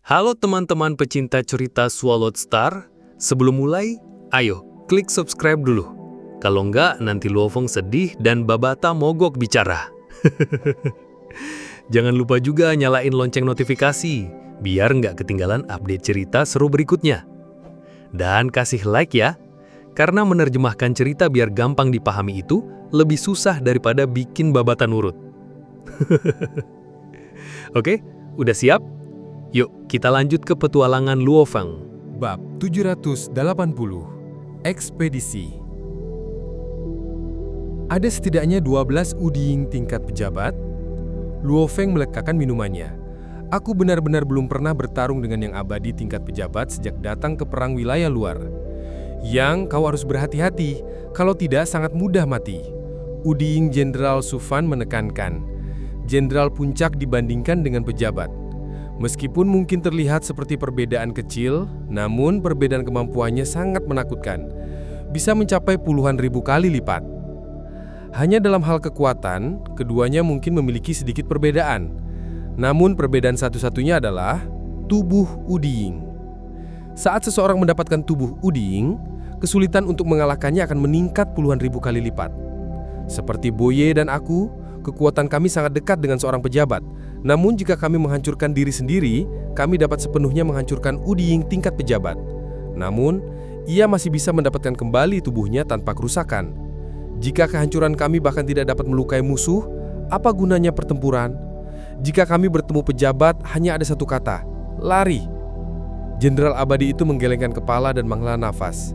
Halo teman-teman pecinta cerita Swallowed Star. Sebelum mulai, ayo klik subscribe dulu. Kalau enggak, nanti Luofeng sedih dan Babata mogok bicara. Jangan lupa juga nyalain lonceng notifikasi, biar nggak ketinggalan update cerita seru berikutnya. Dan kasih like ya, karena menerjemahkan cerita biar gampang dipahami itu lebih susah daripada bikin Babata nurut. Oke, udah siap? Yuk, kita lanjut ke petualangan Luofeng. Bab 780, Ekspedisi. Ada setidaknya 12 uding tingkat pejabat. Luofeng melekakkan minumannya. Aku benar-benar belum pernah bertarung dengan yang abadi tingkat pejabat sejak datang ke perang wilayah luar. Yang kau harus berhati-hati, kalau tidak sangat mudah mati. Uding Jenderal Sufan menekankan. Jenderal puncak dibandingkan dengan pejabat. Meskipun mungkin terlihat seperti perbedaan kecil, namun perbedaan kemampuannya sangat menakutkan. Bisa mencapai puluhan ribu kali lipat. Hanya dalam hal kekuatan, keduanya mungkin memiliki sedikit perbedaan. Namun perbedaan satu-satunya adalah tubuh uding. Saat seseorang mendapatkan tubuh uding, kesulitan untuk mengalahkannya akan meningkat puluhan ribu kali lipat. Seperti Boye dan aku, kekuatan kami sangat dekat dengan seorang pejabat. Namun jika kami menghancurkan diri sendiri, kami dapat sepenuhnya menghancurkan uding tingkat pejabat. Namun, ia masih bisa mendapatkan kembali tubuhnya tanpa kerusakan. Jika kehancuran kami bahkan tidak dapat melukai musuh, apa gunanya pertempuran? Jika kami bertemu pejabat, hanya ada satu kata, lari. Jenderal abadi itu menggelengkan kepala dan menghela nafas.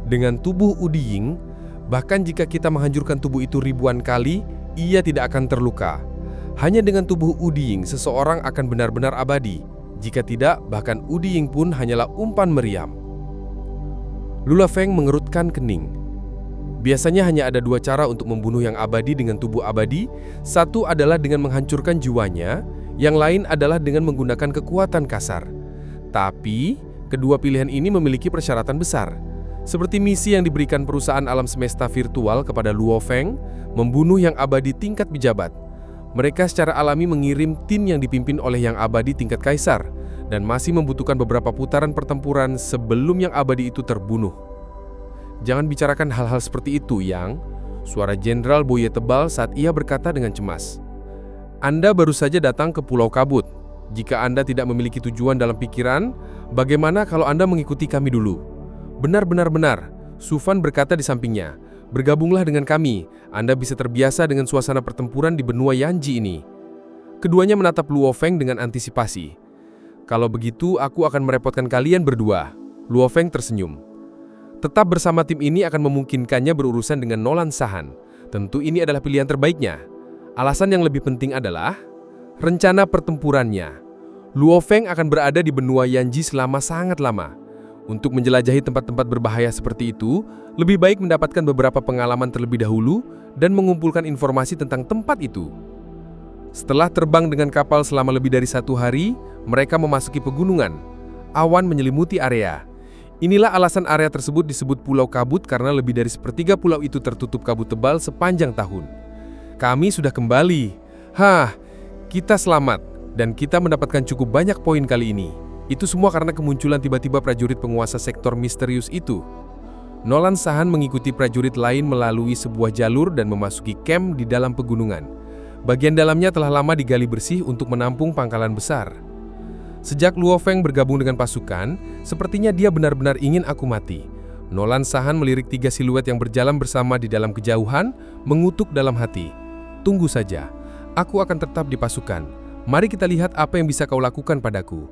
Dengan tubuh uding, bahkan jika kita menghancurkan tubuh itu ribuan kali, ia tidak akan terluka. Hanya dengan tubuh uding, seseorang akan benar-benar abadi. Jika tidak, bahkan uding pun hanyalah umpan meriam. Luofeng mengerutkan kening. Biasanya hanya ada dua cara untuk membunuh yang abadi dengan tubuh abadi. Satu adalah dengan menghancurkan jiwanya, yang lain adalah dengan menggunakan kekuatan kasar. Tapi, kedua pilihan ini memiliki persyaratan besar. Seperti misi yang diberikan perusahaan alam semesta virtual kepada Luofeng, membunuh yang abadi tingkat pejabat. Mereka secara alami mengirim tim yang dipimpin oleh yang abadi tingkat kaisar dan masih membutuhkan beberapa putaran pertempuran sebelum yang abadi itu terbunuh. Jangan bicarakan hal-hal seperti itu, Yang. Suara Jenderal Boye tebal saat ia berkata dengan cemas. Anda baru saja datang ke Pulau Kabut. Jika Anda tidak memiliki tujuan dalam pikiran, bagaimana kalau Anda mengikuti kami dulu? Benar, Sufan berkata di sampingnya. Bergabunglah dengan kami, Anda bisa terbiasa dengan suasana pertempuran di benua Yanji ini. Keduanya menatap Luofeng dengan antisipasi. Kalau begitu, aku akan merepotkan kalian berdua. Luofeng tersenyum. Tetap bersama tim ini akan memungkinkannya berurusan dengan Nolan Sahan. Tentu ini adalah pilihan terbaiknya. Alasan yang lebih penting adalah rencana pertempurannya. Luofeng akan berada di benua Yanji selama sangat lama. Untuk menjelajahi tempat-tempat berbahaya seperti itu, lebih baik mendapatkan beberapa pengalaman terlebih dahulu dan mengumpulkan informasi tentang tempat itu. Setelah terbang dengan kapal selama lebih dari 1 hari, mereka memasuki pegunungan. Awan menyelimuti area. Inilah alasan area tersebut disebut Pulau Kabut karena lebih dari sepertiga pulau itu tertutup kabut tebal sepanjang tahun. Kami sudah kembali. Kita selamat dan kita mendapatkan cukup banyak poin kali ini. Itu semua karena kemunculan tiba-tiba prajurit penguasa sektor misterius itu. Nolan Sahan mengikuti prajurit lain melalui sebuah jalur dan memasuki camp di dalam pegunungan. Bagian dalamnya telah lama digali bersih untuk menampung pangkalan besar. Sejak Luofeng bergabung dengan pasukan, sepertinya dia benar-benar ingin aku mati. Nolan Sahan melirik 3 siluet yang berjalan bersama di dalam kejauhan, mengutuk dalam hati. Tunggu saja, aku akan tetap di pasukan. Mari kita lihat apa yang bisa kau lakukan padaku.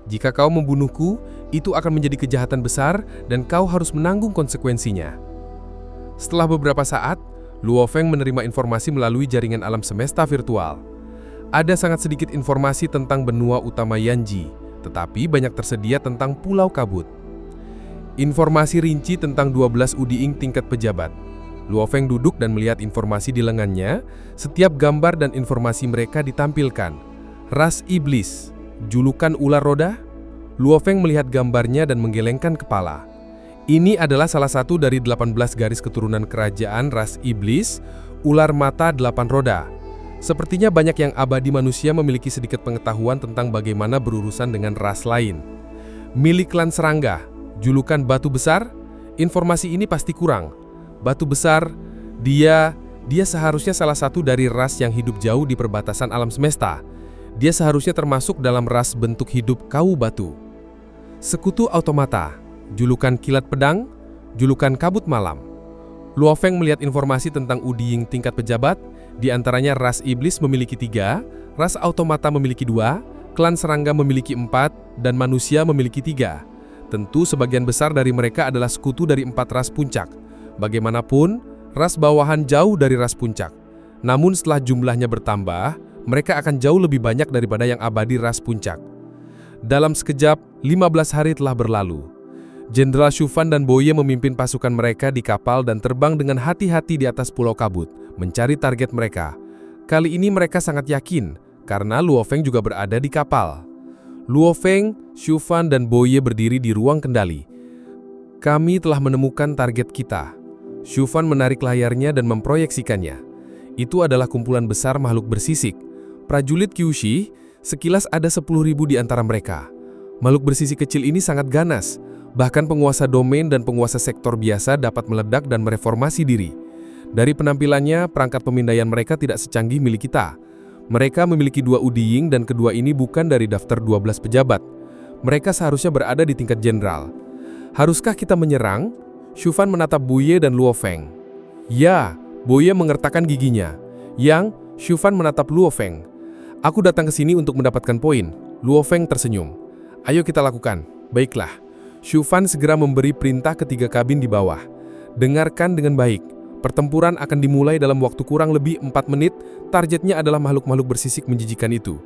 Jika kau membunuhku, itu akan menjadi kejahatan besar dan kau harus menanggung konsekuensinya. Setelah beberapa saat, Luofeng menerima informasi melalui jaringan alam semesta virtual. Ada sangat sedikit informasi tentang benua utama Yanji, tetapi banyak tersedia tentang Pulau Kabut. Informasi rinci tentang 12 uding tingkat pejabat. Luofeng duduk dan melihat informasi di lengannya. Setiap gambar dan informasi mereka ditampilkan. Ras iblis. Julukan ular roda? Luofeng melihat gambarnya dan menggelengkan kepala. Ini adalah salah satu dari 18 garis keturunan kerajaan ras iblis, ular mata 8 roda. Sepertinya banyak yang abadi manusia memiliki sedikit pengetahuan tentang bagaimana berurusan dengan ras lain. Milik klan serangga, julukan Batu Besar, informasi ini pasti kurang. Batu Besar, dia seharusnya salah satu dari ras yang hidup jauh di perbatasan alam semesta. Dia seharusnya termasuk dalam ras bentuk hidup Kau Batu. Sekutu Automata, julukan Kilat Pedang, julukan Kabut Malam. Luo Feng melihat informasi tentang Udiying tingkat pejabat, di antaranya ras iblis memiliki 3, ras automata memiliki 2, klan serangga memiliki 4, dan manusia memiliki 3. Tentu sebagian besar dari mereka adalah sekutu dari 4 ras puncak. Bagaimanapun, ras bawahan jauh dari ras puncak. Namun setelah jumlahnya bertambah, mereka akan jauh lebih banyak daripada yang abadi ras puncak. Dalam sekejap, 15 hari telah berlalu. Jenderal Shu Fan dan Bo Ye memimpin pasukan mereka di kapal dan terbang dengan hati-hati di atas Pulau Kabut, mencari target mereka. Kali ini mereka sangat yakin, karena Luo Feng juga berada di kapal. Luo Feng, Shu Fan, dan Bo Ye berdiri di ruang kendali. Kami telah menemukan target kita. Shu Fan menarik layarnya dan memproyeksikannya. Itu adalah kumpulan besar makhluk bersisik. Prajurit Kyushi, sekilas ada 10.000 di antara mereka. Makhluk bersisik kecil ini sangat ganas. Bahkan penguasa domain dan penguasa sektor biasa dapat meledak dan mereformasi diri. Dari penampilannya, perangkat pemindaian mereka tidak secanggih milik kita. Mereka memiliki 2 Udiying dan kedua ini bukan dari daftar 12 pejabat. Mereka seharusnya berada di tingkat jenderal. Haruskah kita menyerang? Shu Fan menatap Bo Ye dan Luo Feng. Ya, Bo Ye mengertakkan giginya. Yang, Shu Fan menatap Luo Feng. Aku datang ke sini untuk mendapatkan poin. Luo Feng tersenyum. Ayo kita lakukan. Baiklah. Shu Fan segera memberi perintah ke 3 kabin di bawah. Dengarkan dengan baik. Pertempuran akan dimulai dalam waktu kurang lebih 4 menit. Targetnya adalah makhluk-makhluk bersisik menjijikan itu.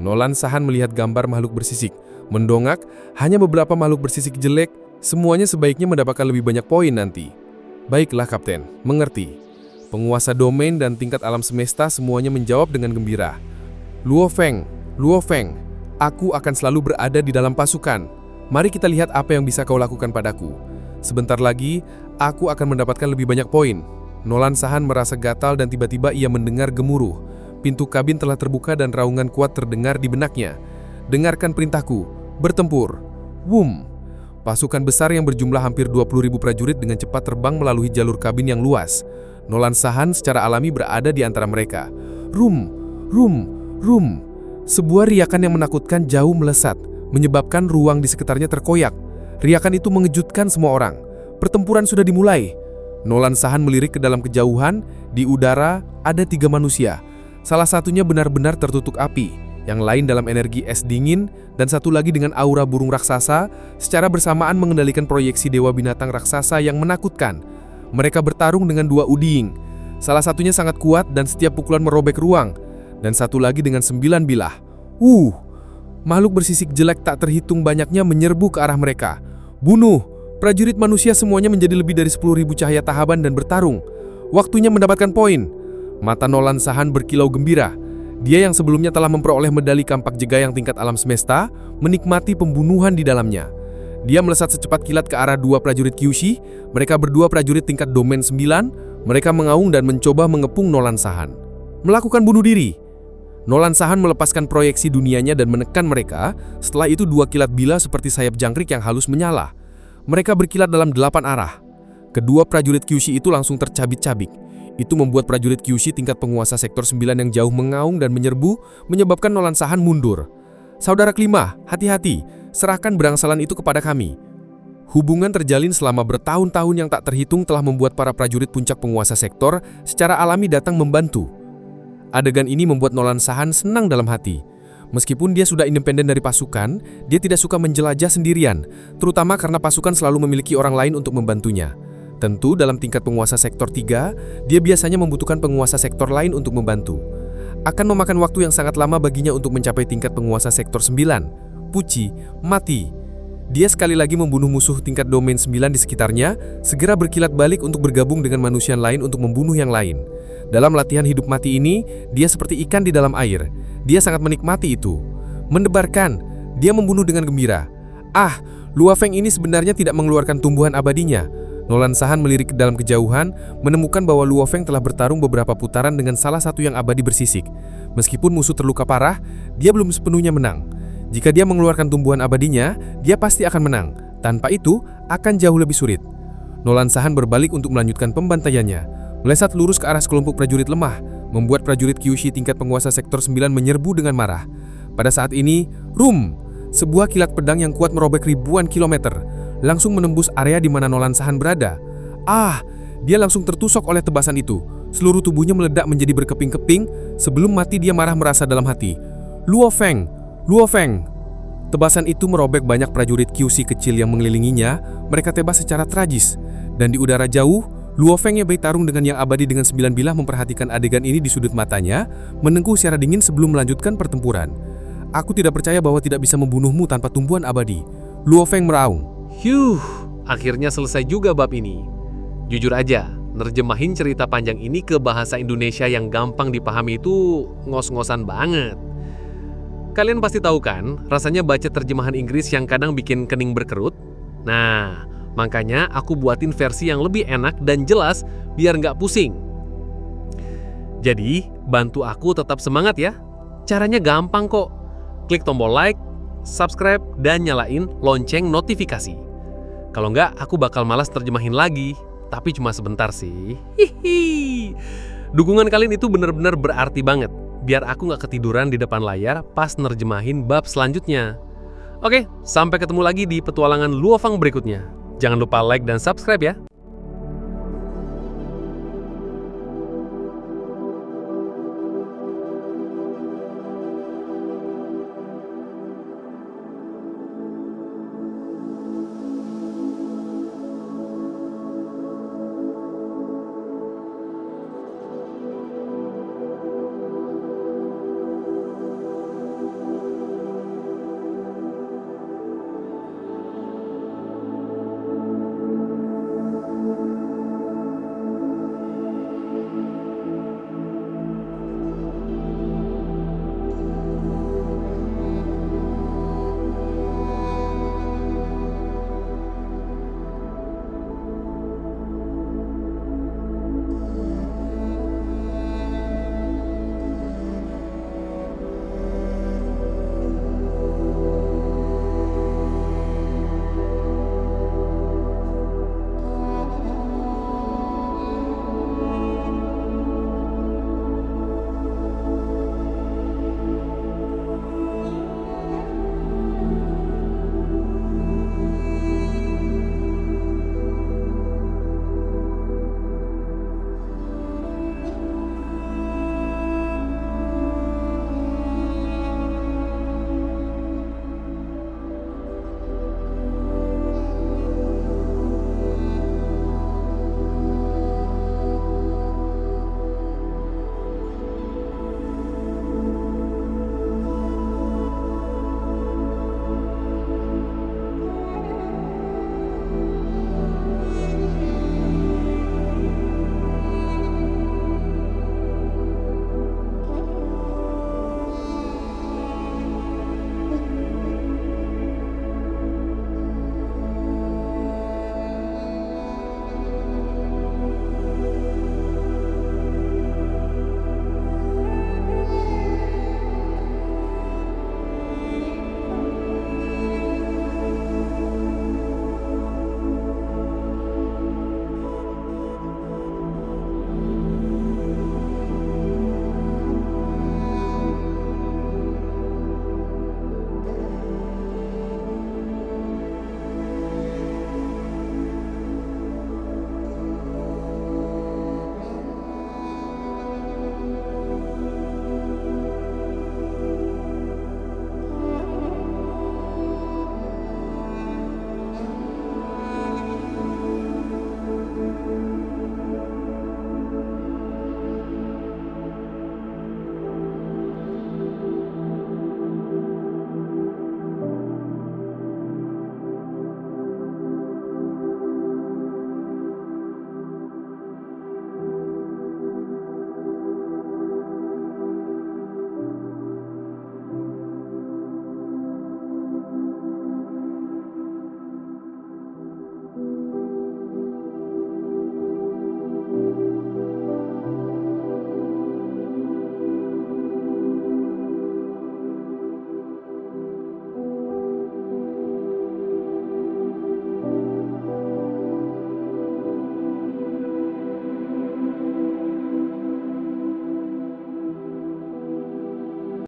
Nolan Sahan melihat gambar makhluk bersisik. Mendongak, hanya beberapa makhluk bersisik jelek. Semuanya sebaiknya mendapatkan lebih banyak poin nanti. Baiklah Kapten, mengerti. Penguasa domain dan tingkat alam semesta semuanya menjawab dengan gembira. Luo Feng, aku akan selalu berada di dalam pasukan. Mari kita lihat apa yang bisa kau lakukan padaku. Sebentar lagi, aku akan mendapatkan lebih banyak poin. Nolan Sahan merasa gatal dan tiba-tiba ia mendengar gemuruh. Pintu kabin telah terbuka dan raungan kuat terdengar di benaknya. Dengarkan perintahku, bertempur. Wum. Pasukan besar yang berjumlah hampir 20.000 prajurit dengan cepat terbang melalui jalur kabin yang luas. Nolan Sahan secara alami berada di antara mereka. Rum. Sebuah riakan yang menakutkan jauh melesat, menyebabkan ruang di sekitarnya terkoyak. Riakan itu mengejutkan semua orang. Pertempuran sudah dimulai. Nolan Sahan melirik ke dalam kejauhan. Di udara ada 3 manusia. Salah satunya benar-benar tertutup api, yang lain dalam energi es dingin, dan satu lagi dengan aura burung raksasa, secara bersamaan mengendalikan proyeksi dewa binatang raksasa yang menakutkan. Mereka bertarung dengan 2 Udiying. Salah satunya sangat kuat dan setiap pukulan merobek ruang, dan satu lagi dengan 9 bilah. Makhluk bersisik jelek tak terhitung banyaknya menyerbu ke arah mereka. Bunuh! Prajurit manusia semuanya menjadi lebih dari 10.000 cahaya tahaban dan bertarung. Waktunya mendapatkan poin. Mata Nolan Sahan berkilau gembira. Dia yang sebelumnya telah memperoleh medali kampak jegayang tingkat alam semesta, menikmati pembunuhan di dalamnya. Dia melesat secepat kilat ke arah 2 prajurit Kyushi. Mereka berdua prajurit tingkat domain 9. Mereka mengaung dan mencoba mengepung Nolan Sahan. Melakukan bunuh diri. Nolan Sahan melepaskan proyeksi dunianya dan menekan mereka. Setelah itu 2 kilat bila seperti sayap jangkrik yang halus menyala. Mereka berkilat dalam 8 arah. Kedua prajurit Kyushi itu langsung tercabik-cabik. Itu membuat prajurit Kyushi tingkat penguasa sektor 9 yang jauh mengaung dan menyerbu, menyebabkan Nolan Sahan mundur. Saudara kelima, hati-hati, serahkan berangsalan itu kepada kami. Hubungan terjalin selama bertahun-tahun yang tak terhitung telah membuat para prajurit puncak penguasa sektor secara alami datang membantu. Adegan ini membuat Nolan Sahan senang dalam hati. Meskipun dia sudah independen dari pasukan, dia tidak suka menjelajah sendirian, terutama karena pasukan selalu memiliki orang lain untuk membantunya. Tentu dalam tingkat penguasa sektor 3, dia biasanya membutuhkan penguasa sektor lain untuk membantu. Akan memakan waktu yang sangat lama baginya untuk mencapai tingkat penguasa sektor 9. Puci, mati. Dia sekali lagi membunuh musuh tingkat domain 9 di sekitarnya, segera berkilat balik untuk bergabung dengan manusia lain untuk membunuh yang lain. Dalam latihan hidup mati ini, dia seperti ikan di dalam air. Dia sangat menikmati itu. Mendebarkan, dia membunuh dengan gembira. Luo Feng ini sebenarnya tidak mengeluarkan tumbuhan abadinya. Nolan Sahan melirik ke dalam kejauhan, menemukan bahwa Luo Feng telah bertarung beberapa putaran dengan salah satu yang abadi bersisik. Meskipun musuh terluka parah, dia belum sepenuhnya menang. Jika dia mengeluarkan tumbuhan abadinya, dia pasti akan menang. Tanpa itu, akan jauh lebih sulit. Nolan Sahan berbalik untuk melanjutkan pembantaiannya. Melesat lurus ke arah sekelompok prajurit lemah, membuat prajurit Kyushi tingkat penguasa sektor 9 menyerbu dengan marah. Pada saat ini, sebuah kilat pedang yang kuat merobek ribuan kilometer, langsung menembus area di mana Nolan Sahan berada. Dia langsung tertusuk oleh tebasan itu. Seluruh tubuhnya meledak menjadi berkeping-keping. Sebelum mati dia marah merasa dalam hati. Luo Feng! Luo Feng! Tebasan itu merobek banyak prajurit Kyushi kecil yang mengelilinginya. Mereka tebas secara tragis. Dan di udara jauh, Luo Feng yang bertarung dengan yang abadi dengan 9 bilah memperhatikan adegan ini di sudut matanya, menengkuh secara dingin sebelum melanjutkan pertempuran. Aku tidak percaya bahwa tidak bisa membunuhmu tanpa tumbuhan abadi. Luo Feng meraung. Akhirnya selesai juga bab ini. Jujur aja, nerjemahin cerita panjang ini ke bahasa Indonesia yang gampang dipahami itu ngos-ngosan banget. Kalian pasti tahu kan, rasanya baca terjemahan Inggris yang kadang bikin kening berkerut? Nah, makanya aku buatin versi yang lebih enak dan jelas biar nggak pusing. Jadi, bantu aku tetap semangat ya. Caranya gampang kok. Klik tombol like, subscribe, dan nyalain lonceng notifikasi. Kalau nggak, aku bakal malas terjemahin lagi. Tapi cuma sebentar sih. Dukungan kalian itu benar-benar berarti banget. Biar aku nggak ketiduran di depan layar pas nerjemahin bab selanjutnya. Oke, sampai ketemu lagi di petualangan Luo Feng berikutnya. Jangan lupa like dan subscribe ya.